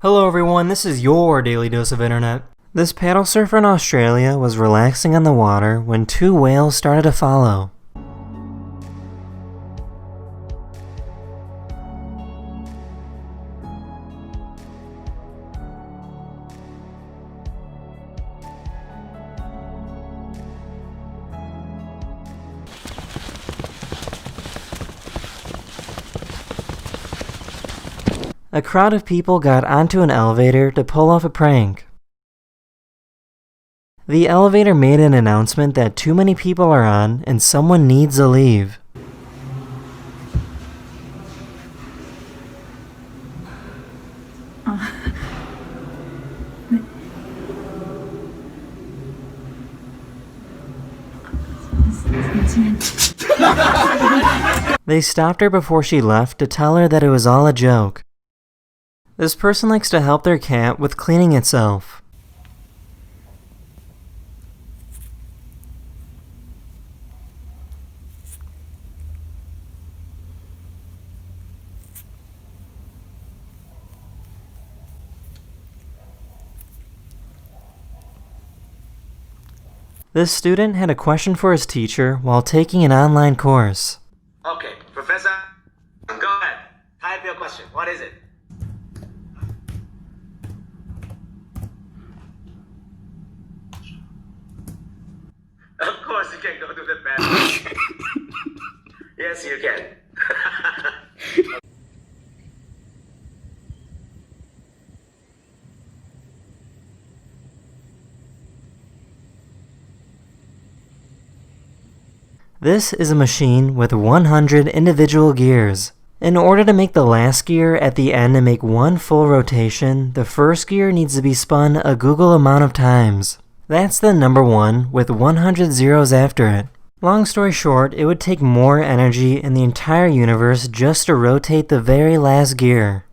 Hello everyone, this is your daily dose of internet. This paddle surfer in Australia was relaxing on the water when two whales started to follow. A crowd of people got onto an elevator to pull off a prank. The elevator made an announcement that too many people are on and someone needs to leave. They stopped her before she left to tell her that it was all a joke. This person likes to help their cat with cleaning itself. This student had a question for his teacher while taking an online course. Okay, Professor, go ahead. Type your question. What is it? Of course you can go to the bathroom. Yes, you can. This is a machine with 100 individual gears. In order to make the last gear at the end and make one full rotation, the first gear needs to be spun a googol amount of times. That's the number 1 with 100 zeros after it. Long story short, it would take more energy in the entire universe just to rotate the very last gear.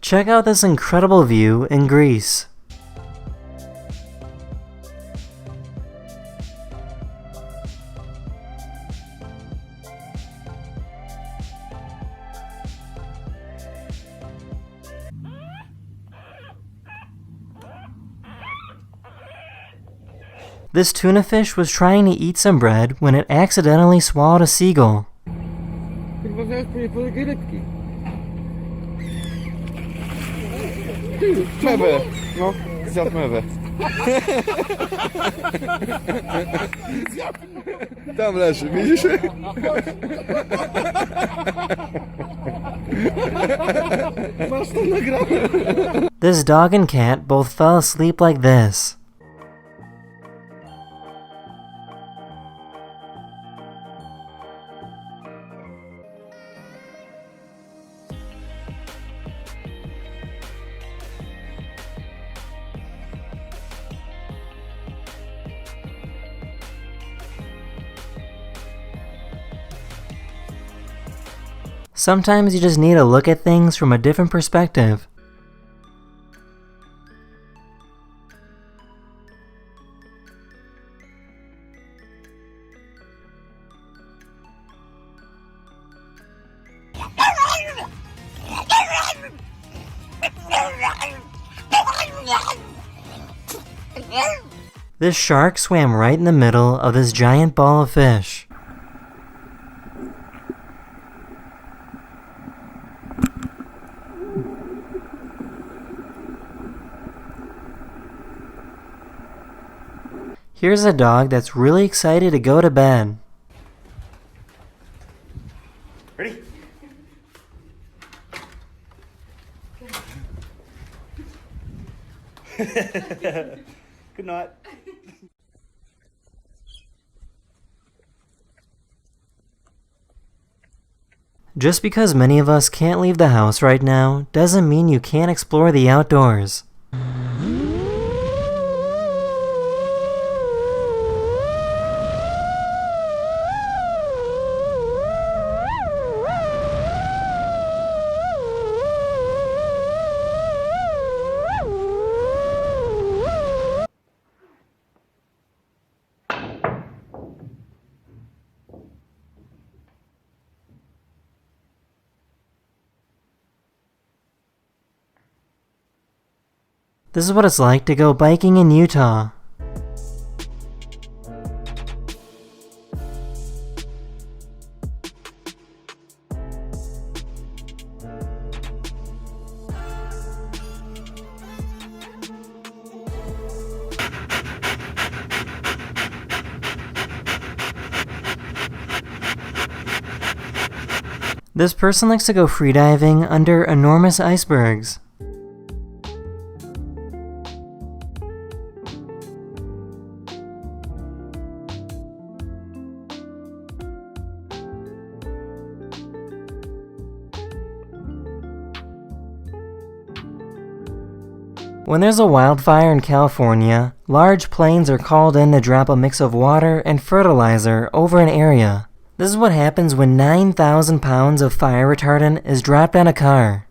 Check out this incredible view in Greece. This tuna fish was trying to eat some bread when it accidentally swallowed a seagull. Mewę, no, zjadł mewę. Tam leży, widzisz? Masz to nagrane. This dog and cat both fell asleep like this. Sometimes you just need to look at things from a different perspective. This shark swam right in the middle of this giant ball of fish. Here's a dog that's really excited to go to bed. Ready? Good night. Just because many of us can't leave the house right now doesn't mean you can't explore the outdoors. This is what it's like to go biking in Utah. This person likes to go freediving under enormous icebergs. When there's a wildfire in California, large planes are called in to drop a mix of water and fertilizer over an area. This is what happens when 9,000 pounds of fire retardant is dropped on a car.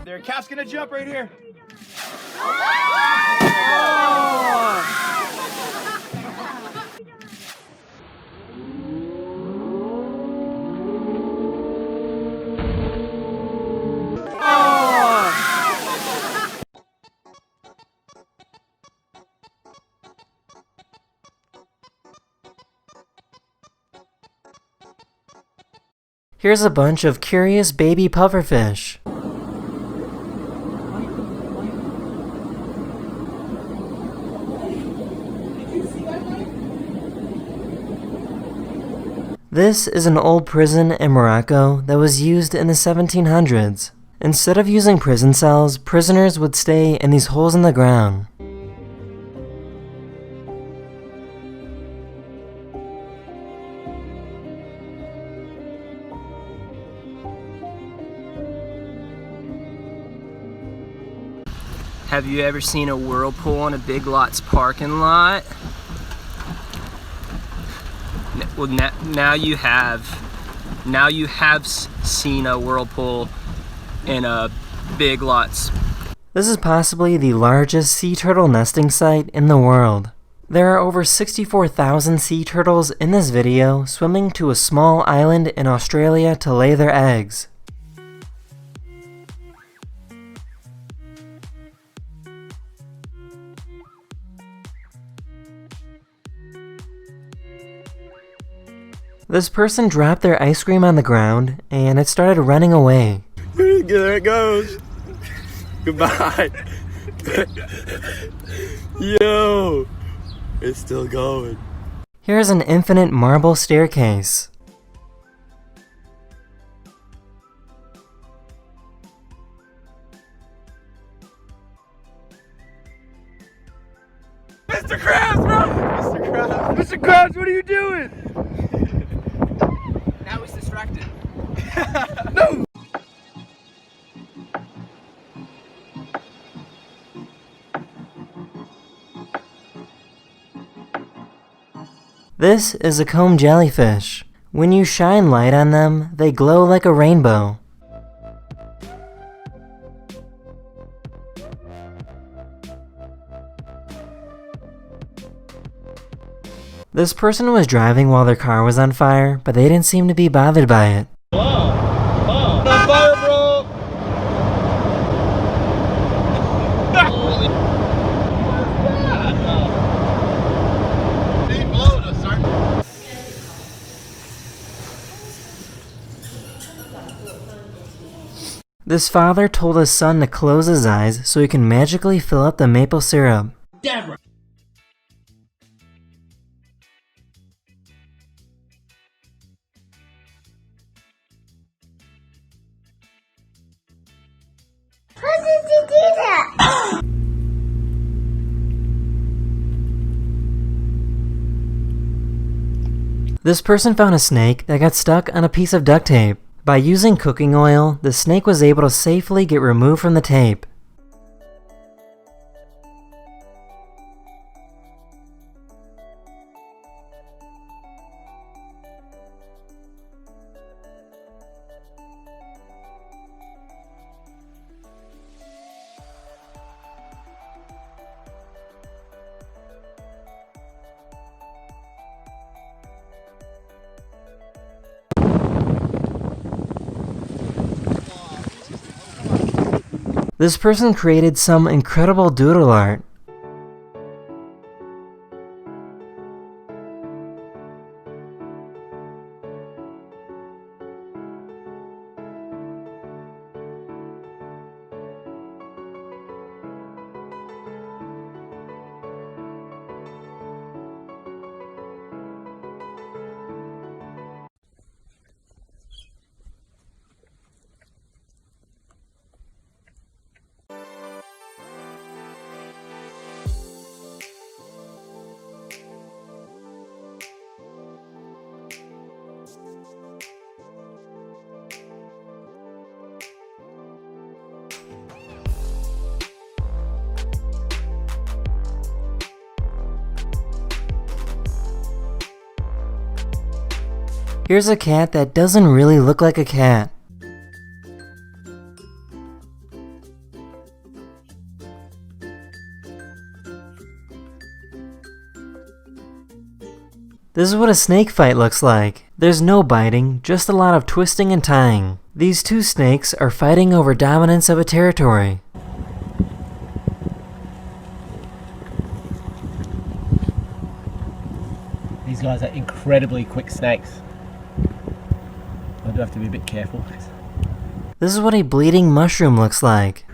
Their cat's gonna jump right here. Here's a bunch of curious baby pufferfish. This is an old prison in Morocco that was used in the 1700s. Instead of using prison cells, prisoners would stay in these holes in the ground. Have you ever seen a whirlpool in a Big Lots parking lot? Well, now you have. Now you have seen a whirlpool in a Big Lots. This is possibly the largest sea turtle nesting site in the world. There are over 64,000 sea turtles in this video swimming to a small island in Australia to lay their eggs. This person dropped their ice cream on the ground, and it started running away. There it goes. Goodbye. Yo, it's still going. Here's an infinite marble staircase. Mr. Krabs, bro! Mr. Krabs! Mr. Krabs, what are you doing? Now he's distracted. No! This is a comb jellyfish. When you shine light on them, they glow like a rainbow. This person was driving while their car was on fire, but they didn't seem to be bothered by it. On fire, bro! This father told his son to close his eyes so he can magically fill up the maple syrup. How did you do that? This person found a snake that got stuck on a piece of duct tape. By using cooking oil, the snake was able to safely get removed from the tape. This person created some incredible doodle art. Here's a cat that doesn't really look like a cat. This is what a snake fight looks like. There's no biting, just a lot of twisting and tying. These two snakes are fighting over dominance of a territory. These guys are incredibly quick snakes. I do have to be a bit careful. This is what a bleeding mushroom looks like.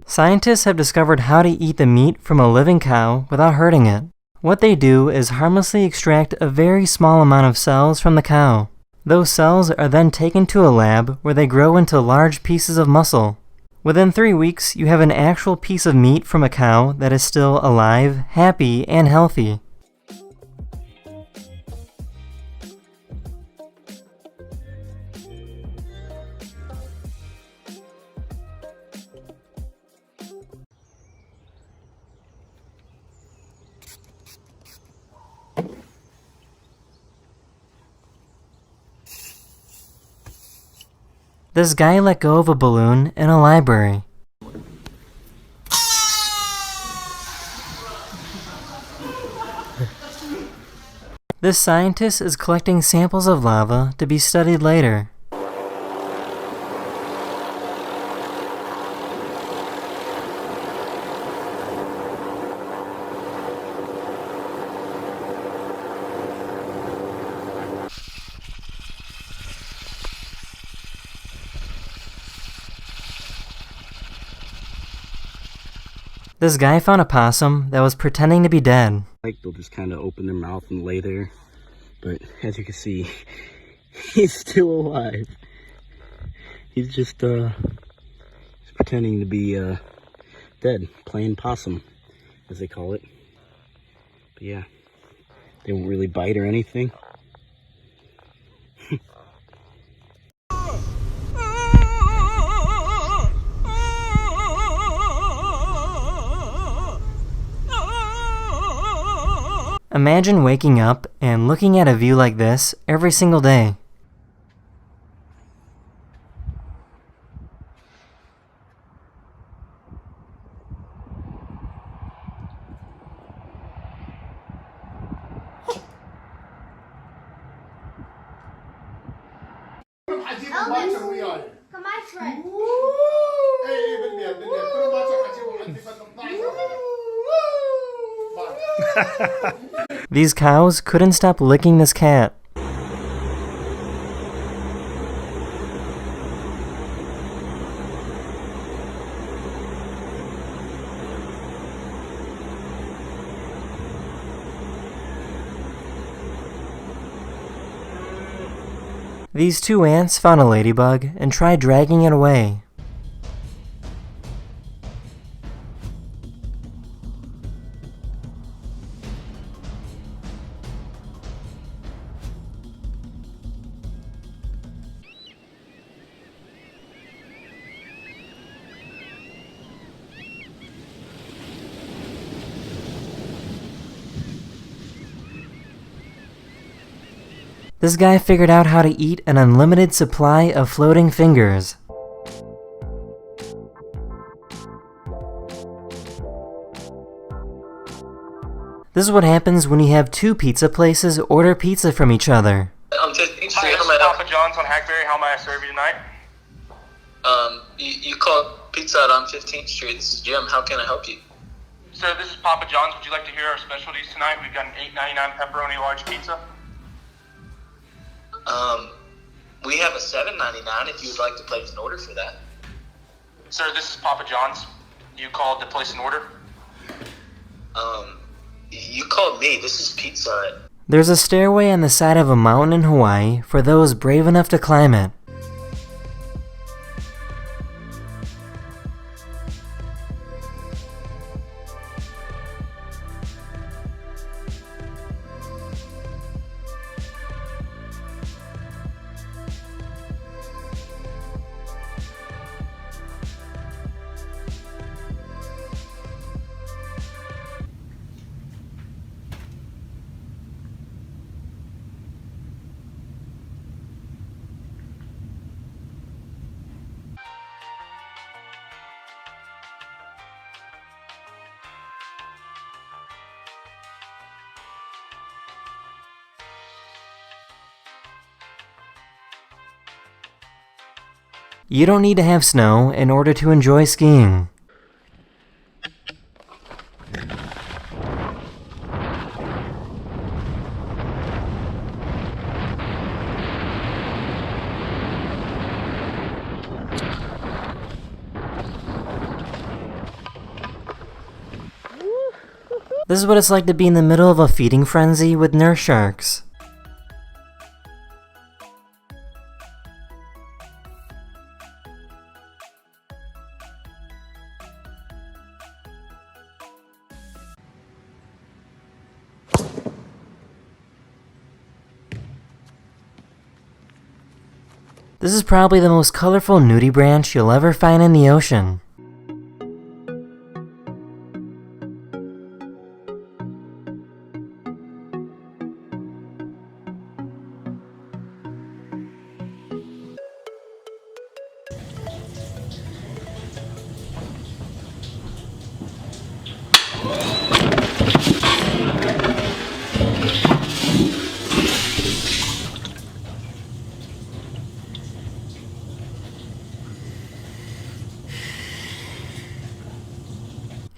Scientists have discovered how to eat the meat from a living cow without hurting it. What they do is harmlessly extract a very small amount of cells from the cow. Those cells are then taken to a lab where they grow into large pieces of muscle. Within 3 weeks, you have an actual piece of meat from a cow that is still alive, happy, and healthy. This guy let go of a balloon in a library. This scientist is collecting samples of lava to be studied later. This guy found a possum that was pretending to be dead. Like they'll just kind of open their mouth and lay there, but as you can see, he's still alive. He's just he's pretending to be dead, playing possum, as they call it. But yeah, they won't really bite or anything. Imagine waking up and looking at a view like this every single day. These cows couldn't stop licking this cat. These two ants found a ladybug and tried dragging it away. This guy figured out how to eat an unlimited supply of floating fingers. This is what happens when you have two pizza places order pizza from each other. Hi, this is Papa John's on Hackberry. How may I serve you tonight? You called Pizza Hut on 15th Street. This is Jim. How can I help you? Sir, this is Papa John's. Would you like to hear our specialties tonight? We've got an $8.99 pepperoni large pizza. We have a $7.99 if you would like to place an order for that. Sir, this is Papa John's. You called to place an order? You called me. This is Pizza Hut. There's a stairway on the side of a mountain in Hawaii for those brave enough to climb it. You don't need to have snow in order to enjoy skiing. This is what it's like to be in the middle of a feeding frenzy with nurse sharks. This is probably the most colorful nudie branch you'll ever find in the ocean.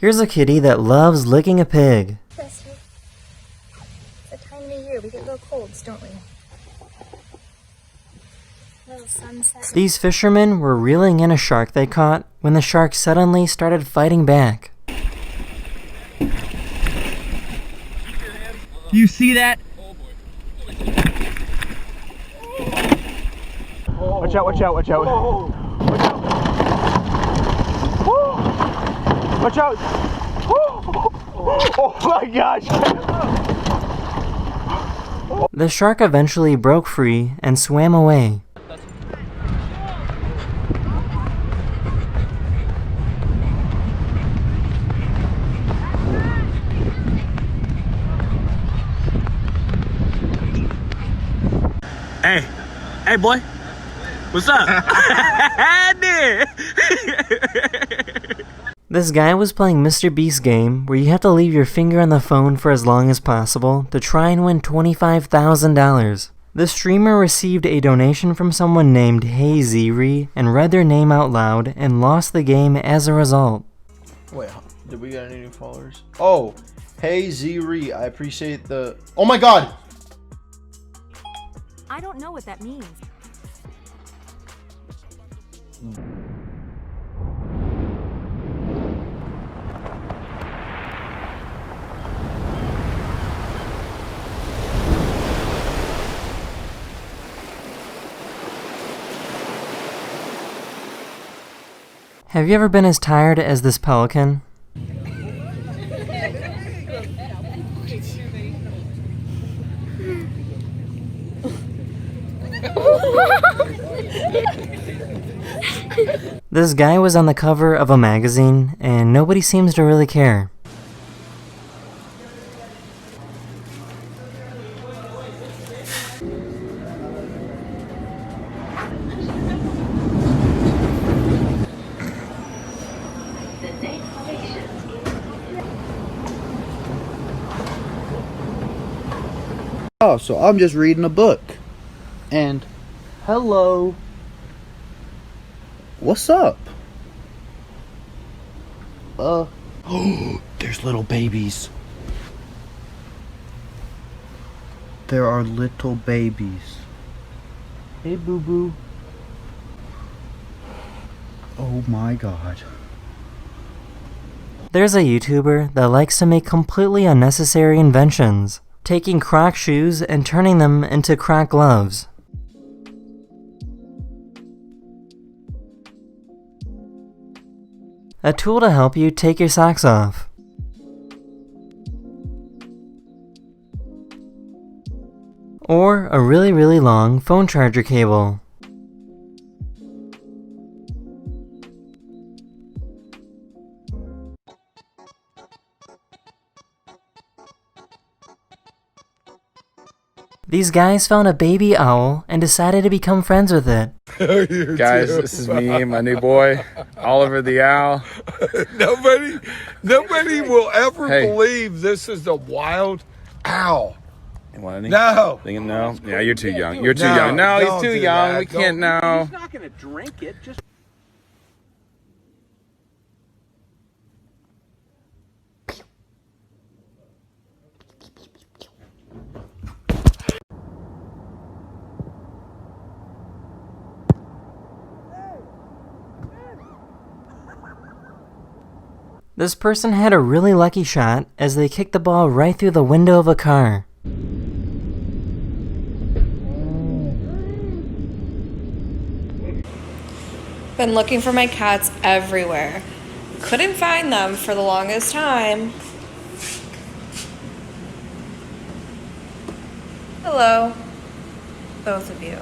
Here's a kitty that loves licking a pig. It's the time of the year. We get little colds, don't we? Little sunset. These fishermen were reeling in a shark they caught when the shark suddenly started fighting back. You see that? Watch out, watch out, watch out. Watch out. Watch out. Oh my gosh. The shark eventually broke free and swam away. Hey boy, what's up? This guy was playing Mr. Beast's game where you have to leave your finger on the phone for as long as possible to try and win $25,000. The streamer received a donation from someone named Hey Ziri and read their name out loud and lost the game as a result. Wait, did we get any new followers? Oh, Hey Ziri, I appreciate the... Oh my god! I don't know what that means. Have you ever been as tired as this pelican? This guy was on the cover of a magazine, and nobody seems to really care. Oh, so I'm just reading a book. And hello. What's up? Oh, there's little babies. There are little babies. Hey, boo boo. Oh my god. There's a YouTuber that likes to make completely unnecessary inventions, taking Croc shoes and turning them into Croc gloves. A tool to help you take your socks off. Or a really long phone charger cable. These guys found a baby owl and decided to become friends with it. Guys, this is me and my new boy, Oliver the Owl. Nobody will ever believe this is a wild owl. You want any? No. No? Yeah, you're too young. You're too young. No, he's too young. That. We can't know. He's not gonna drink it, just... This person had a really lucky shot as they kicked the ball right through the window of a car. Been looking for my cats everywhere. Couldn't find them for the longest time. Hello, both of you.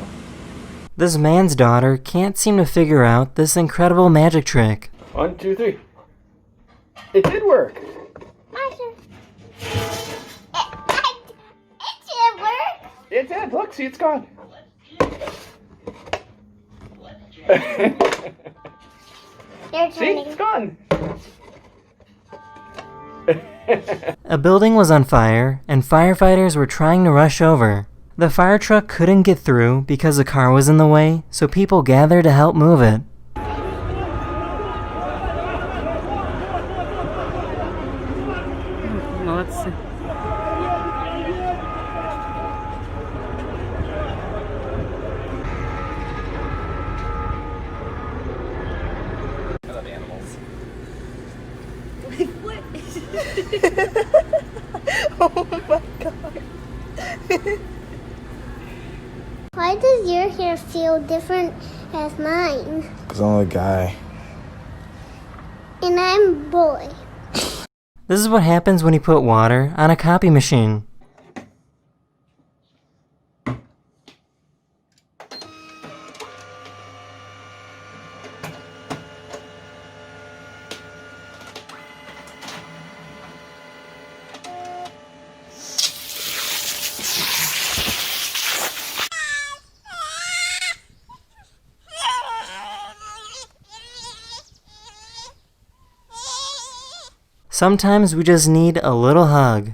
This man's daughter can't seem to figure out this incredible magic trick. 1, 2, 3. It did work. It did work. It did. Look, see, it's gone. See, it's gone. A building was on fire, and firefighters were trying to rush over. The fire truck couldn't get through because the car was in the way, so people gathered to help move it. Let's see. I love animals. Wait, what? Oh my god. Why does your hair feel different as mine? Because I'm a guy. And I'm a boy. This is what happens when you put water on a copy machine. Sometimes we just need a little hug.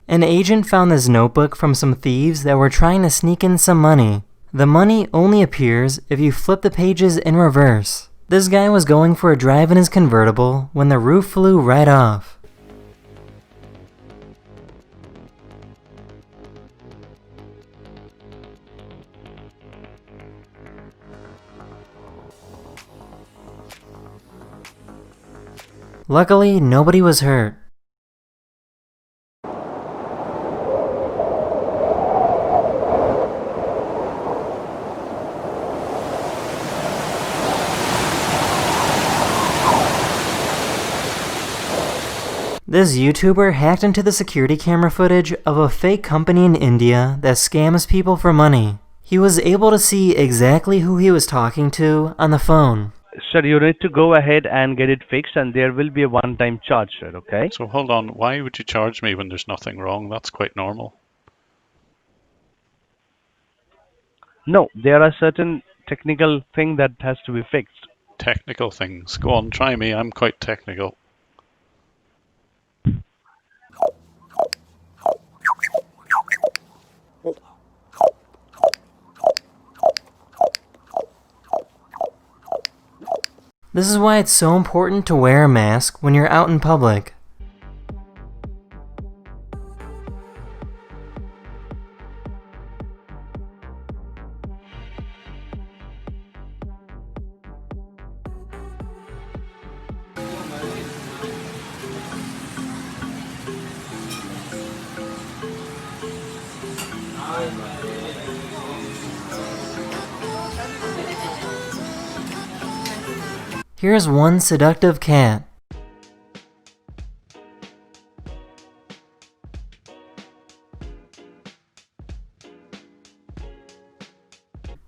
An agent found this notebook from some thieves that were trying to sneak in some money. The money only appears if you flip the pages in reverse. This guy was going for a drive in his convertible when the roof flew right off. Luckily, nobody was hurt. This YouTuber hacked into the security camera footage of a fake company in India that scams people for money. He was able to see exactly who he was talking to on the phone. Sir, you need to go ahead and get it fixed, and there will be a one-time charge, sir, okay? So hold on, why would you charge me when there's nothing wrong? That's quite normal. No, there are certain technical things that has to be fixed. Technical things. Go on, try me. I'm quite technical. This is why it's so important to wear a mask when you're out in public. Here's one seductive cat.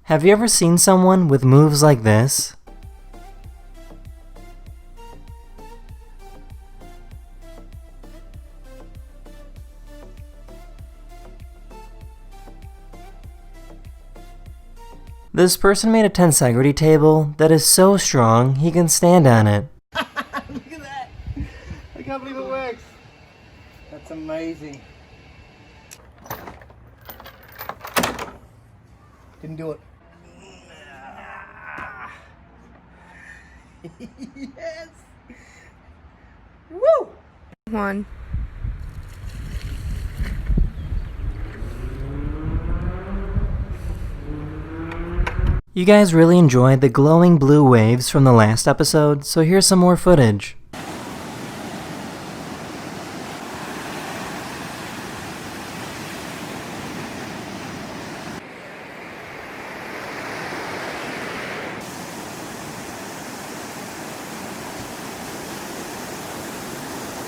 Have you ever seen someone with moves like this? This person made a tensegrity table that is so strong he can stand on it. Look at that! I can't believe it works. That's amazing. Didn't do it. Yes! Woo! One. You guys really enjoyed the glowing blue waves from the last episode, so here's some more footage.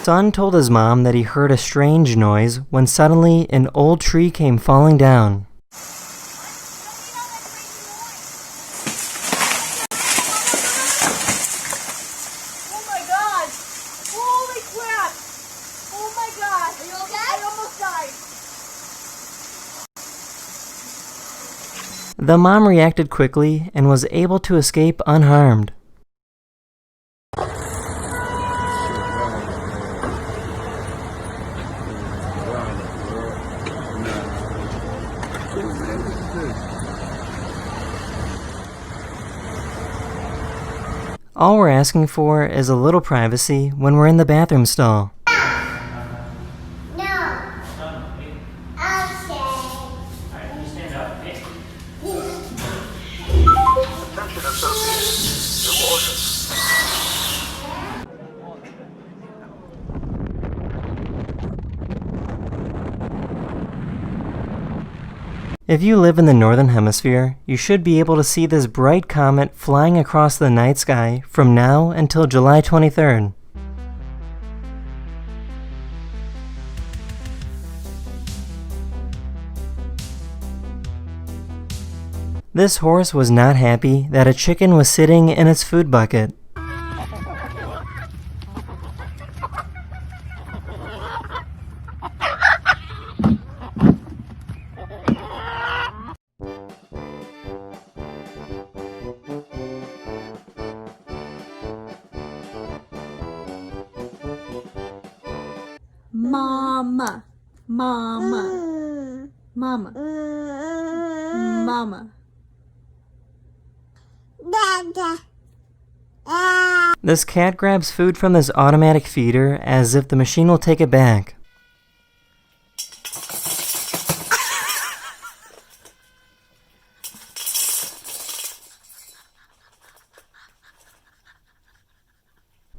Son told his mom that he heard a strange noise when suddenly an old tree came falling down. The mom reacted quickly and was able to escape unharmed. All we're asking for is a little privacy when we're in the bathroom stall. If you live in the northern hemisphere, you should be able to see this bright comet flying across the night sky from now until July 23rd. This horse was not happy that a chicken was sitting in its food bucket. Mama, mama, mama, mama. This cat grabs food from this automatic feeder as if the machine will take it back.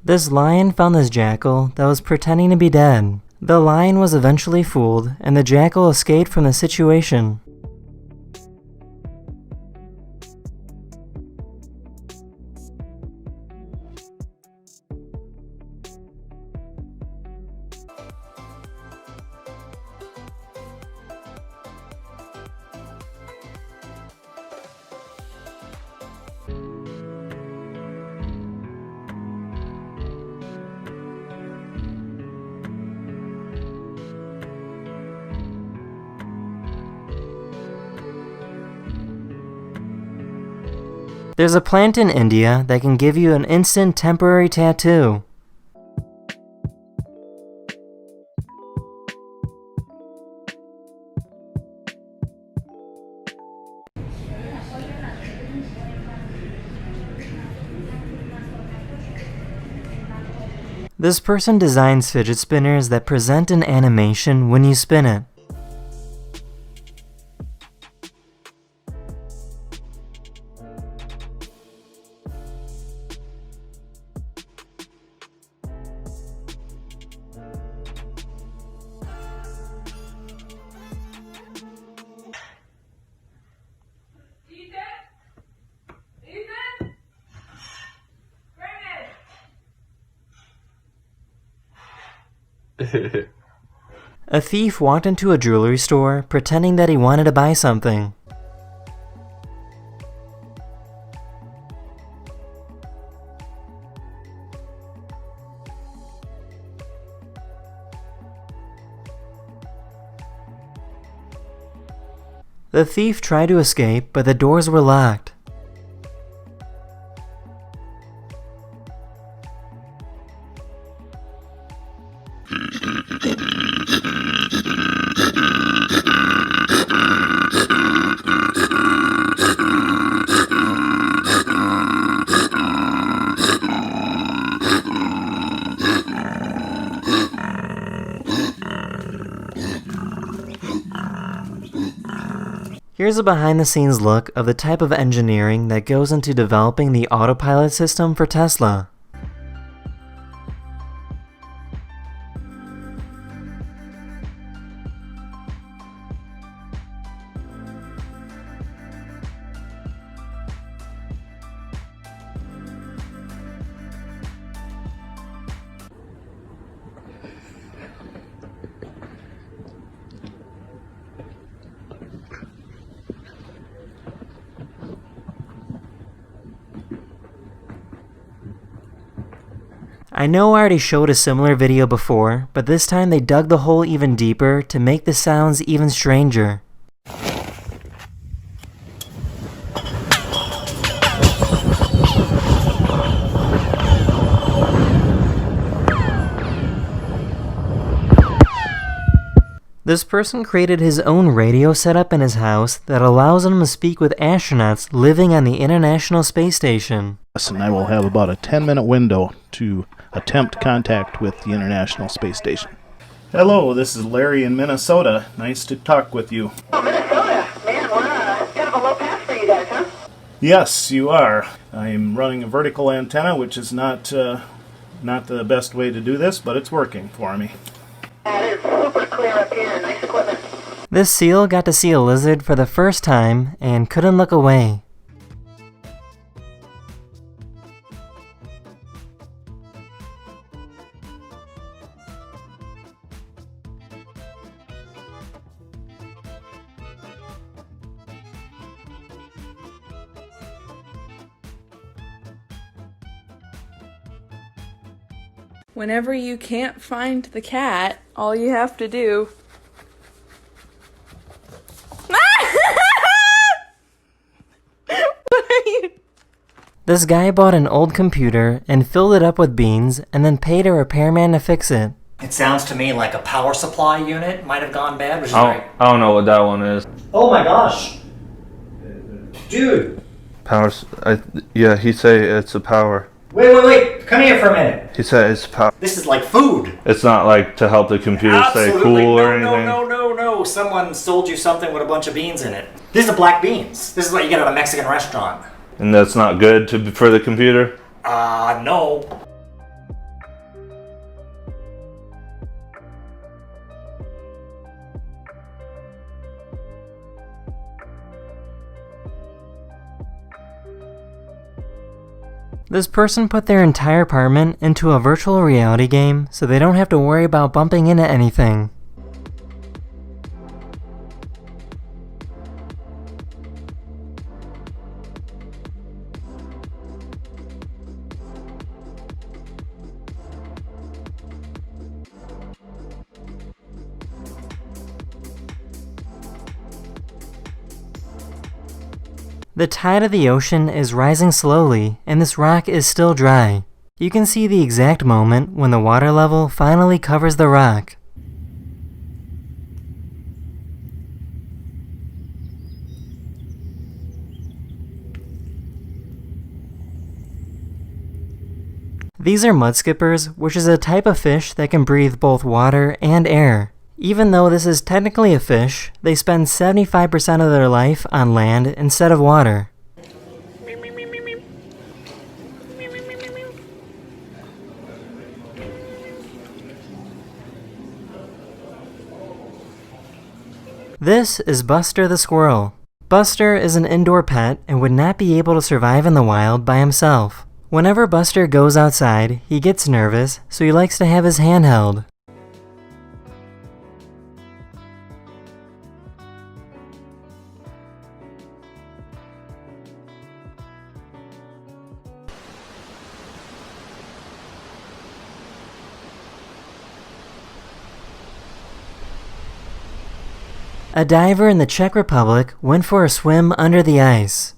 This lion found this jackal that was pretending to be dead. The lion was eventually fooled, and the jackal escaped from the situation. There's a plant in India that can give you an instant temporary tattoo. This person designs fidget spinners that present an animation when you spin it. A thief walked into a jewelry store pretending that he wanted to buy something. The thief tried to escape, but the doors were locked. Here's a behind-the-scenes look of the type of engineering that goes into developing the autopilot system for Tesla. I know I already showed a similar video before, but this time they dug the hole even deeper to make the sounds even stranger. This person created his own radio setup in his house that allows him to speak with astronauts living on the International Space Station. And I will have about a 10-minute window to attempt contact with the International Space Station. Hello, this is Larry in Minnesota. Nice to talk with you. Oh, Minnesota. Man, we're kind of a low pass for you guys, huh? Yes, you are. I am running a vertical antenna, which is not the best way to do this, but it's working for me. That is super clear up here. Nice equipment. This seal got to see a lizard for the first time and couldn't look away. Whenever you can't find the cat, all you have to do... What are you... This guy bought an old computer and filled it up with beans and then paid a repairman to fix it. It sounds to me like a power supply unit might have gone bad, which is I don't know what that one is. Oh my gosh! Dude! Yeah, he say it's a power. Wait, come here for a minute. He said it's power. This is like food. It's not like to help the computer Absolutely. stay cool or anything. No. Someone sold you something with a bunch of beans in it. These are black beans. This is what you get at a Mexican restaurant. And that's not good for the computer? No. This person put their entire apartment into a virtual reality game so they don't have to worry about bumping into anything. The tide of the ocean is rising slowly, and this rock is still dry. You can see the exact moment when the water level finally covers the rock. These are mudskippers, which is a type of fish that can breathe both water and air. Even though this is technically a fish, they spend 75% of their life on land instead of water. This is Buster the squirrel. Buster is an indoor pet and would not be able to survive in the wild by himself. Whenever Buster goes outside, he gets nervous, so he likes to have his hand held. A diver in the Czech Republic went for a swim under the ice.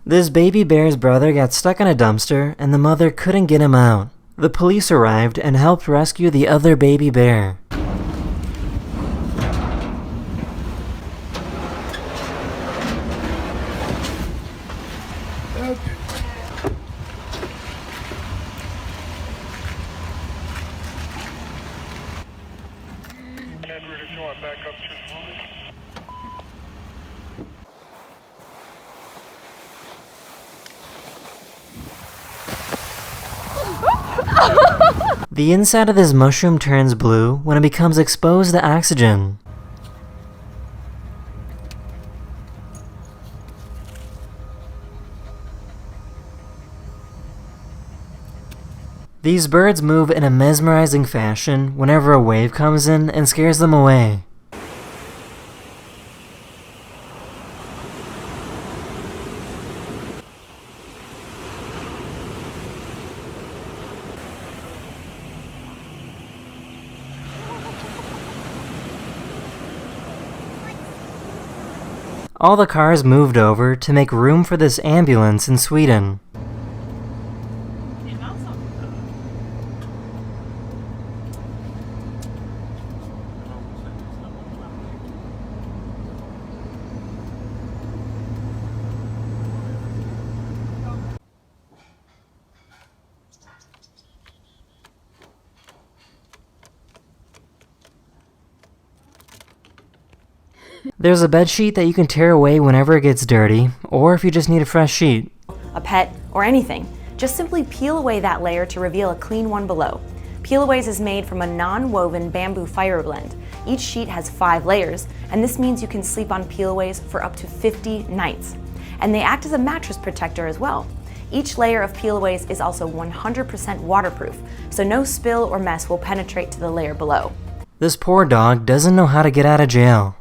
This baby bear's brother got stuck in a dumpster and the mother couldn't get him out. The police arrived and helped rescue the other baby bear. The inside of this mushroom turns blue when it becomes exposed to oxygen. These birds move in a mesmerizing fashion whenever a wave comes in and scares them away. All the cars moved over to make room for this ambulance in Sweden. There's a bed sheet that you can tear away whenever it gets dirty, or if you just need a fresh sheet. A pet, or anything. Just simply peel away that layer to reveal a clean one below. Peel-Aways is made from a non-woven bamboo fiber blend. Each sheet has 5 layers, and this means you can sleep on Peel-Aways for up to 50 nights. And they act as a mattress protector as well. Each layer of Peel-Aways is also 100% waterproof, so no spill or mess will penetrate to the layer below. This poor dog doesn't know how to get out of jail.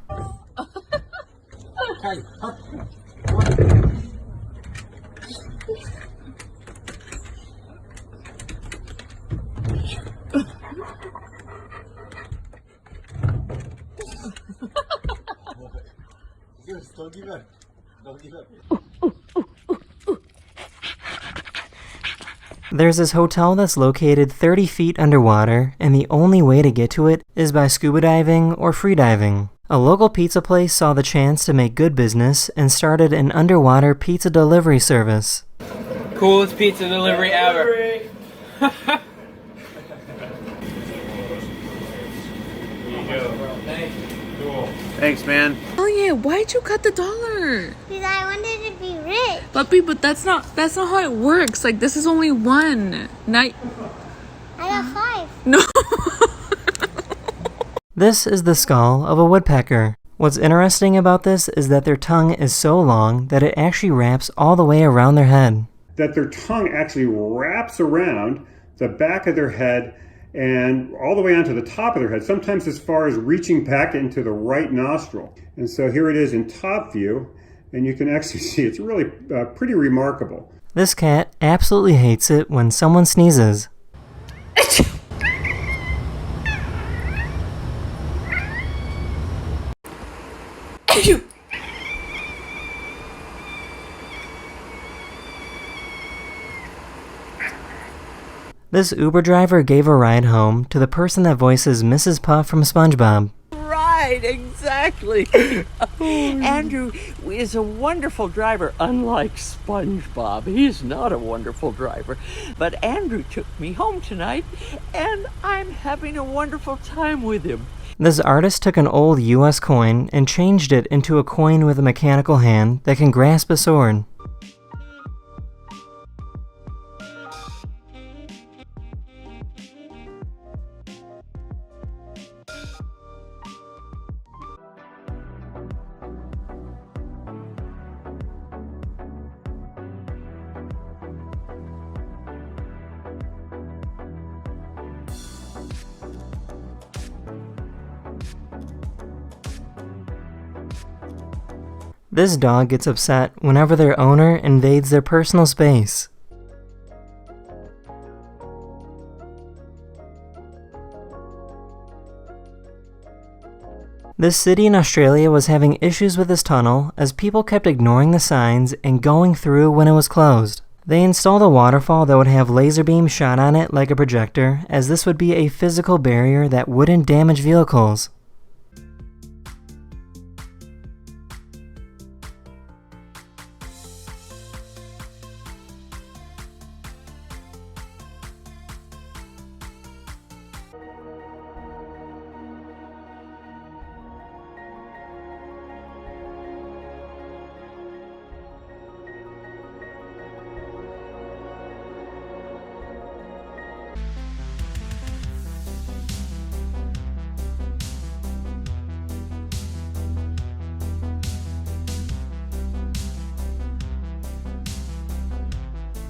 Don't give up. Don't give up. There's this hotel that's located 30 feet underwater, and the only way to get to it is by scuba diving or free diving. A local pizza place saw the chance to make good business and started an underwater pizza delivery service. Coolest pizza delivery ever. Thanks, man. Oh yeah, why'd you cut the dollar? Because I wanted to be rich. Puppy, but that's not how it works. Like, this is only one. Not. I got 5. No. This is the skull of a woodpecker. What's interesting about this is that their tongue is so long that it actually wraps all the way around their head. That their tongue actually wraps around the back of their head and all the way onto the top of their head, sometimes as far as reaching back into the right nostril. And so here it is in top view, and you can actually see it's really pretty remarkable. This cat absolutely hates it when someone sneezes. This Uber driver gave a ride home to the person that voices Mrs. Puff from SpongeBob. Right, exactly. Andrew is a wonderful driver, unlike SpongeBob. He's not a wonderful driver. But Andrew took me home tonight, and I'm having a wonderful time with him. This artist took an old US coin and changed it into a coin with a mechanical hand that can grasp a sword. This dog gets upset whenever their owner invades their personal space. This city in Australia was having issues with this tunnel as people kept ignoring the signs and going through when it was closed. They installed a waterfall that would have laser beams shot on it like a projector, as this would be a physical barrier that wouldn't damage vehicles.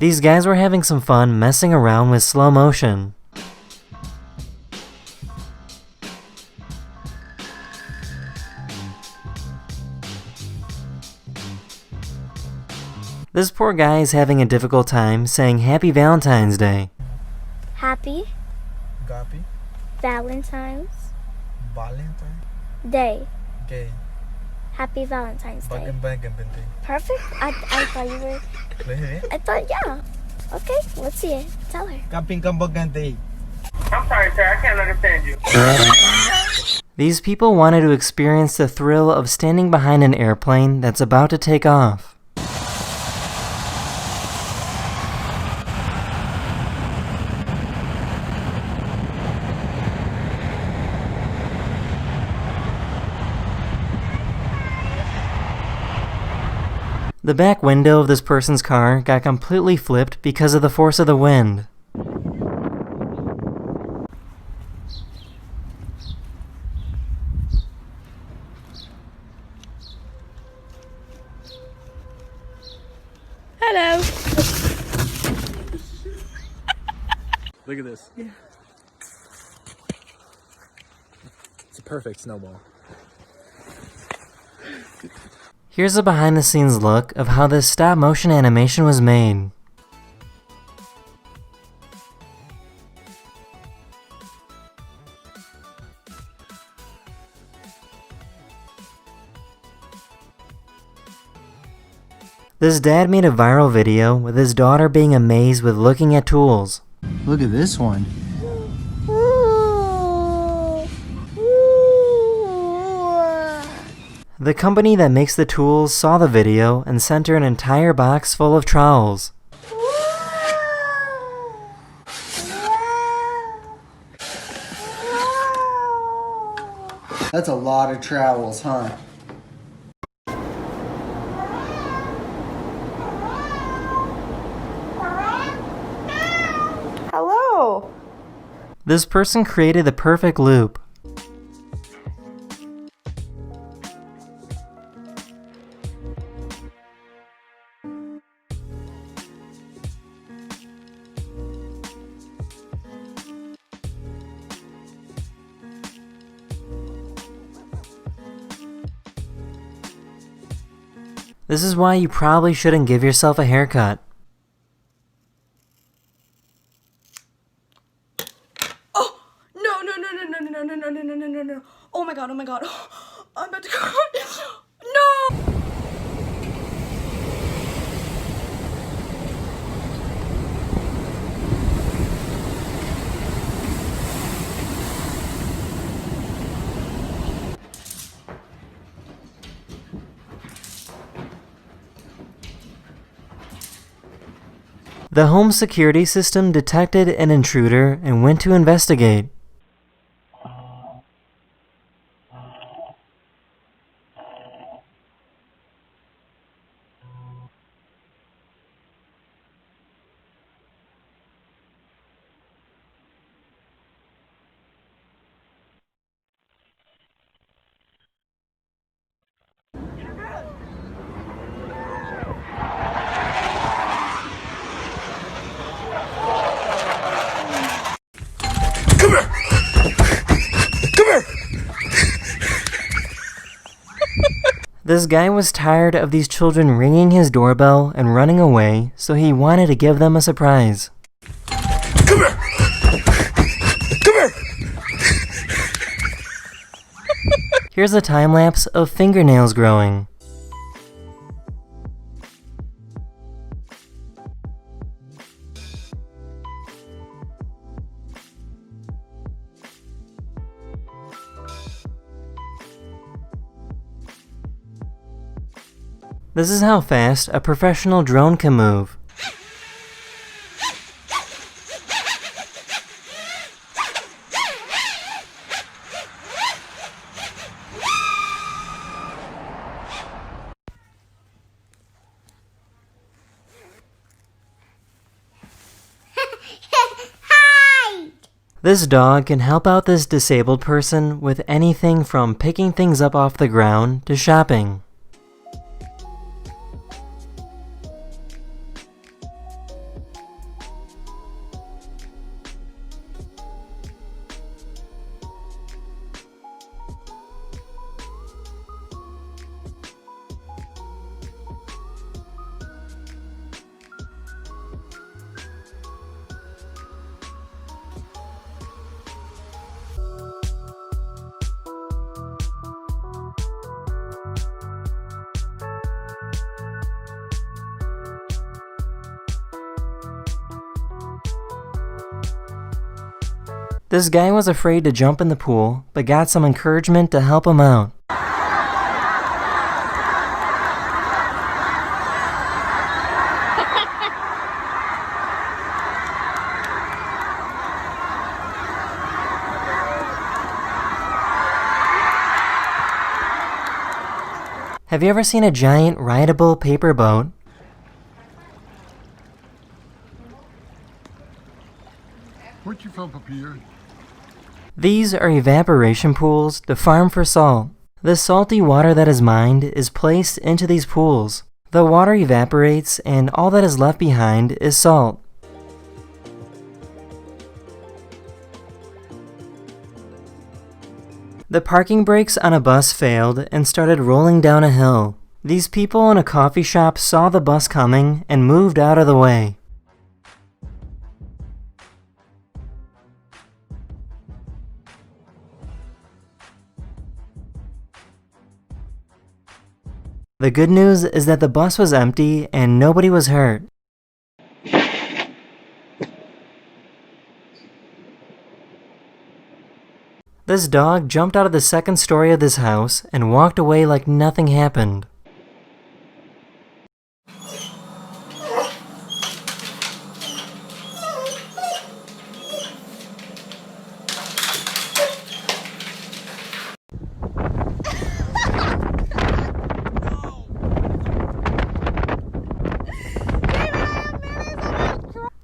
These guys were having some fun messing around with slow motion. This poor guy is having a difficult time saying Happy Valentine's Day. Happy Valentine's Day. Happy Valentine's Day. Perfect. I thought you were. I thought, yeah. Okay, let's see it. Tell her. I'm sorry, sir. I can't understand you. These people wanted to experience the thrill of standing behind an airplane that's about to take off. The back window of this person's car got completely flipped because of the force of the wind. Hello. Look at this. Yeah. It's a perfect snowball. Here's a behind-the-scenes look of how this stop-motion animation was made. This dad made a viral video with his daughter being amazed with looking at tools. Look at this one. The company that makes the tools saw the video and sent her an entire box full of trowels. That's a lot of trowels, huh? Hello. This person created the perfect loop. This is why you probably shouldn't give yourself a haircut. Oh, no, no, no, no, no, no, no, no, no, no, no, no, no. Oh my god, oh my god. I'm about to cry. No! The home security system detected an intruder and went to investigate. This guy was tired of these children ringing his doorbell and running away, so he wanted to give them a surprise. Come here! Come here! Here's a time lapse of fingernails growing. This is how fast a professional drone can move. This dog can help out this disabled person with anything from picking things up off the ground to shopping. This guy was afraid to jump in the pool, but got some encouragement to help him out. Have you ever seen a giant rideable paper boat? Where'd you from up here? These are evaporation pools to farm for salt. The salty water that is mined is placed into these pools. The water evaporates and all that is left behind is salt. The parking brakes on a bus failed and started rolling down a hill. These people in a coffee shop saw the bus coming and moved out of the way. The good news is that the bus was empty and nobody was hurt. This dog jumped out of the second story of this house and walked away like nothing happened.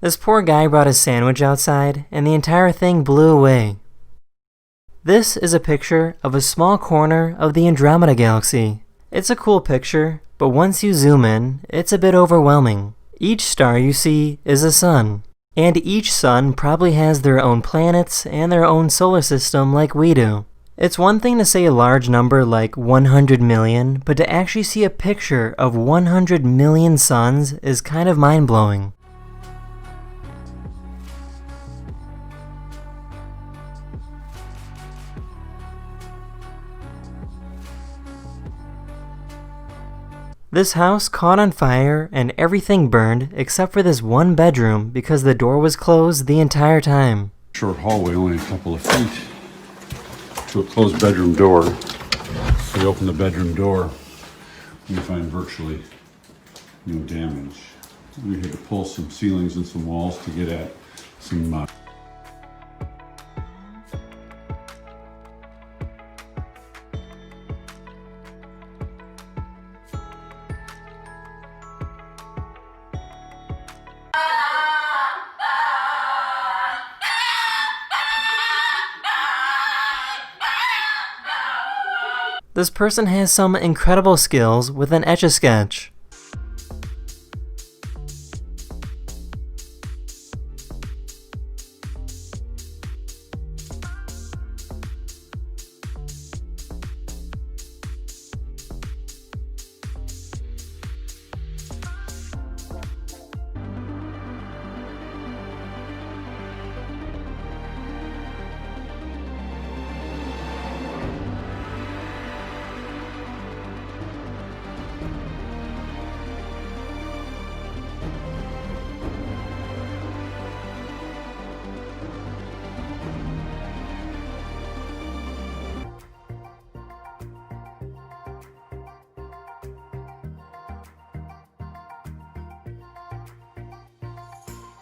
This poor guy brought his sandwich outside, and the entire thing blew away. This is a picture of a small corner of the Andromeda Galaxy. It's a cool picture, but once you zoom in, it's a bit overwhelming. Each star you see is a sun, and each sun probably has their own planets and their own solar system like we do. It's one thing to say a large number like 100 million, but to actually see a picture of 100 million suns is kind of mind-blowing. This house caught on fire and everything burned except for this one bedroom because the door was closed the entire time. Short hallway, only a couple of feet to a closed bedroom door. We open the bedroom door, we find virtually no damage. We had to pull some ceilings and some walls to get at some This person has some incredible skills with an Etch-a-Sketch.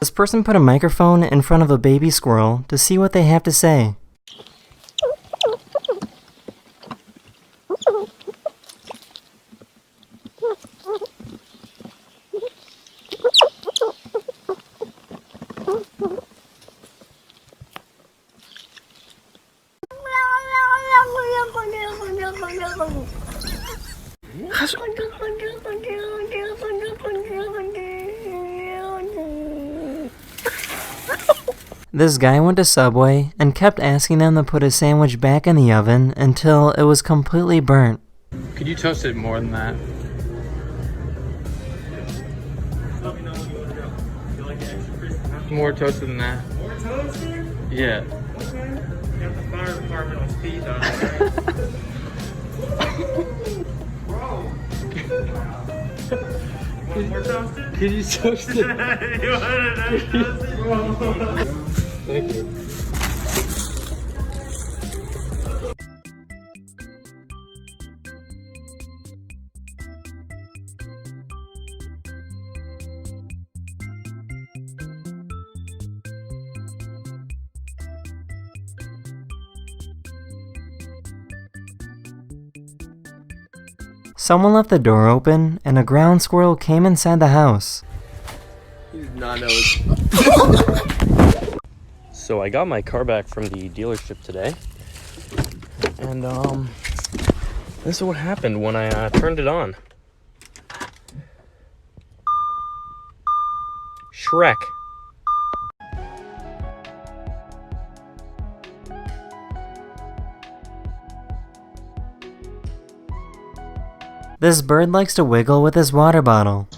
This person put a microphone in front of a baby squirrel to see what they have to say. This guy went to Subway and kept asking them to put his sandwich back in the oven until it was completely burnt. Could you toast it more than that? More toasted than that. More toasted? Yeah. Okay. Got the fire department on speed on it, right? Bro. Want more toasted? Could you toast it? You want it toasted? Thank you. Someone left the door open and a ground squirrel came inside the house. He did not know. So I got my car back from the dealership today, and this is what happened when I turned it on. Shrek. This bird likes to wiggle with his water bottle.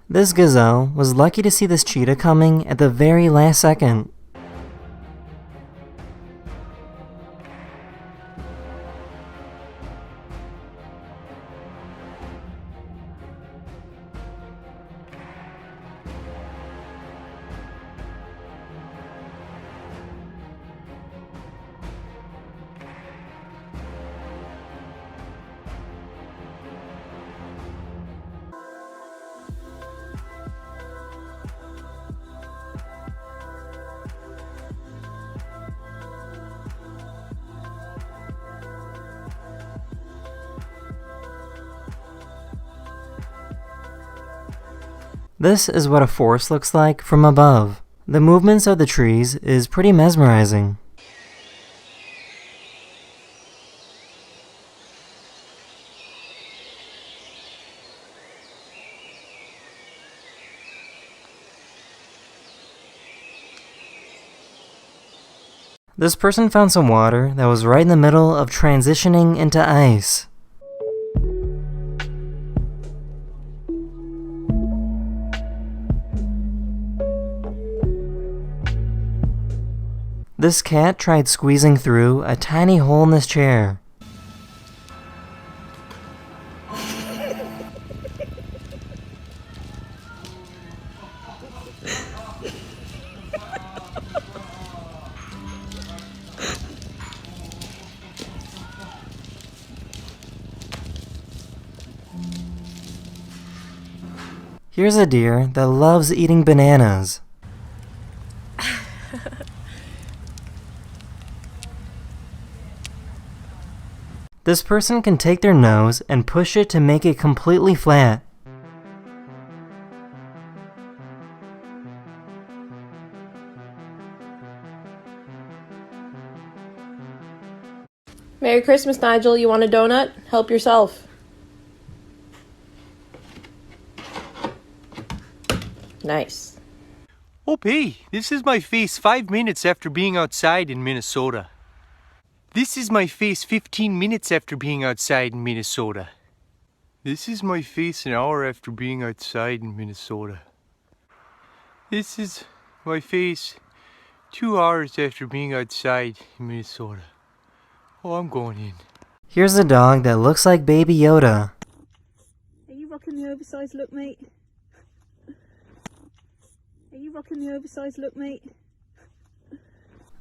This gazelle was lucky to see this cheetah coming at the very last second. This is what a forest looks like from above. The movements of the trees is pretty mesmerizing. This person found some water that was right in the middle of transitioning into ice. This cat tried squeezing through a tiny hole in this chair. Here's a deer that loves eating bananas. This person can take their nose and push it to make it completely flat. Merry Christmas, Nigel. You want a donut? Help yourself. Nice. Oh, hey, this is my face 5 minutes after being outside in Minnesota. This is my face 15 minutes after being outside in Minnesota. This is my face an hour after being outside in Minnesota. This is my face 2 hours after being outside in Minnesota. Oh, I'm going in. Here's a dog that looks like Baby Yoda. Are you rocking the oversized look, mate? Are you rocking the oversized look, mate?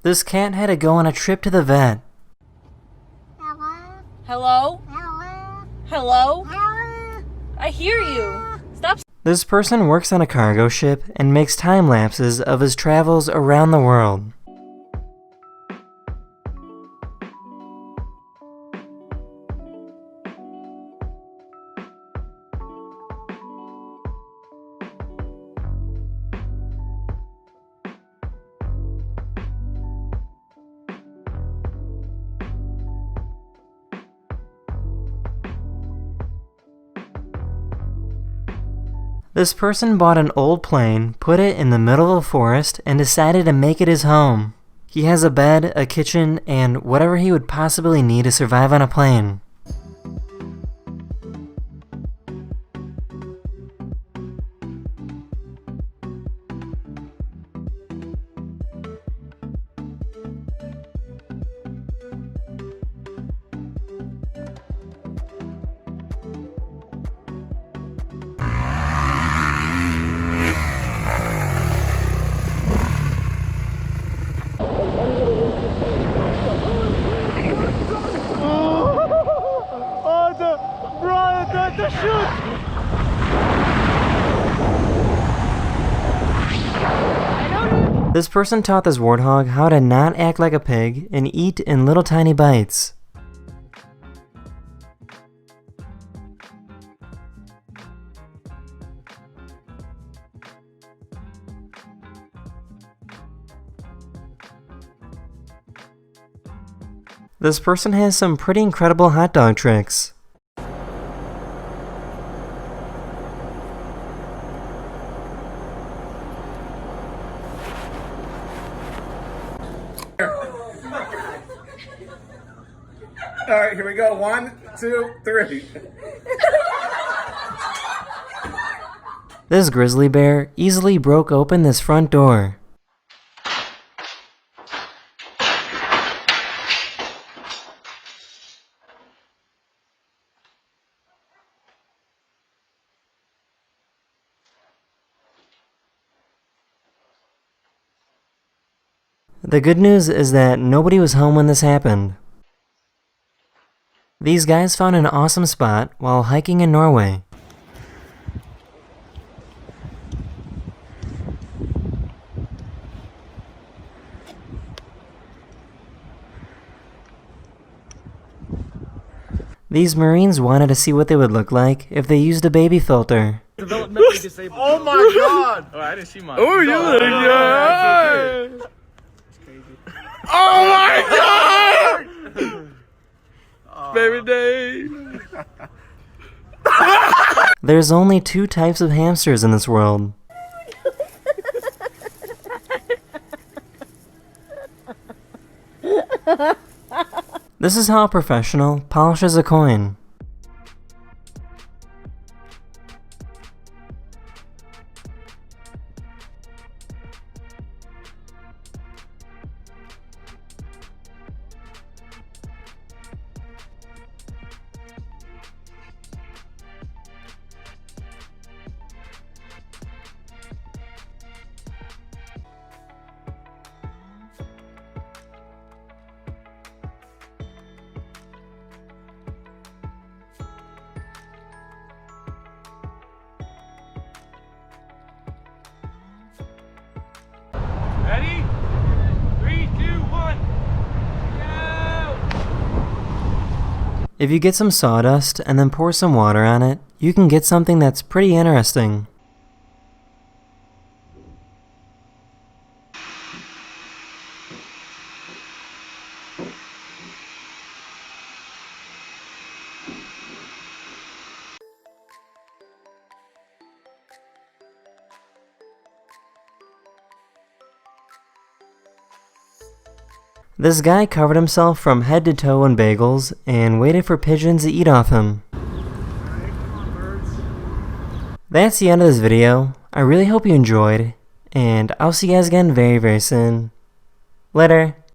This cat had to go on a trip to the vet. Hello? Hello? I hear you. Stop. This person works on a cargo ship and makes time lapses of his travels around the world. This person bought an old plane, put it in the middle of a forest, and decided to make it his home. He has a bed, a kitchen, and whatever he would possibly need to survive on a plane. The chute! This person taught this warthog how to not act like a pig and eat in little tiny bites. This person has some pretty incredible hot dog tricks. All right, here we go. 1, 2, 3. This grizzly bear easily broke open this front door. The good news is that nobody was home when this happened. These guys found an awesome spot while hiking in Norway. These Marines wanted to see what they would look like if they used a baby filter. Developmentally disabled. Oh my god! Oh, I didn't see mine. Oh, you little guy! Oh my god! Baby day. There's only 2 types of hamsters in this world. This is how a professional polishes a coin. Ready? 3, 2, 1. Go! If you get some sawdust and then pour some water on it, you can get something that's pretty interesting. This guy covered himself from head to toe in bagels and waited for pigeons to eat off him. That's the end of this video. I really hope you enjoyed, and I'll see you guys again very, very soon. Later.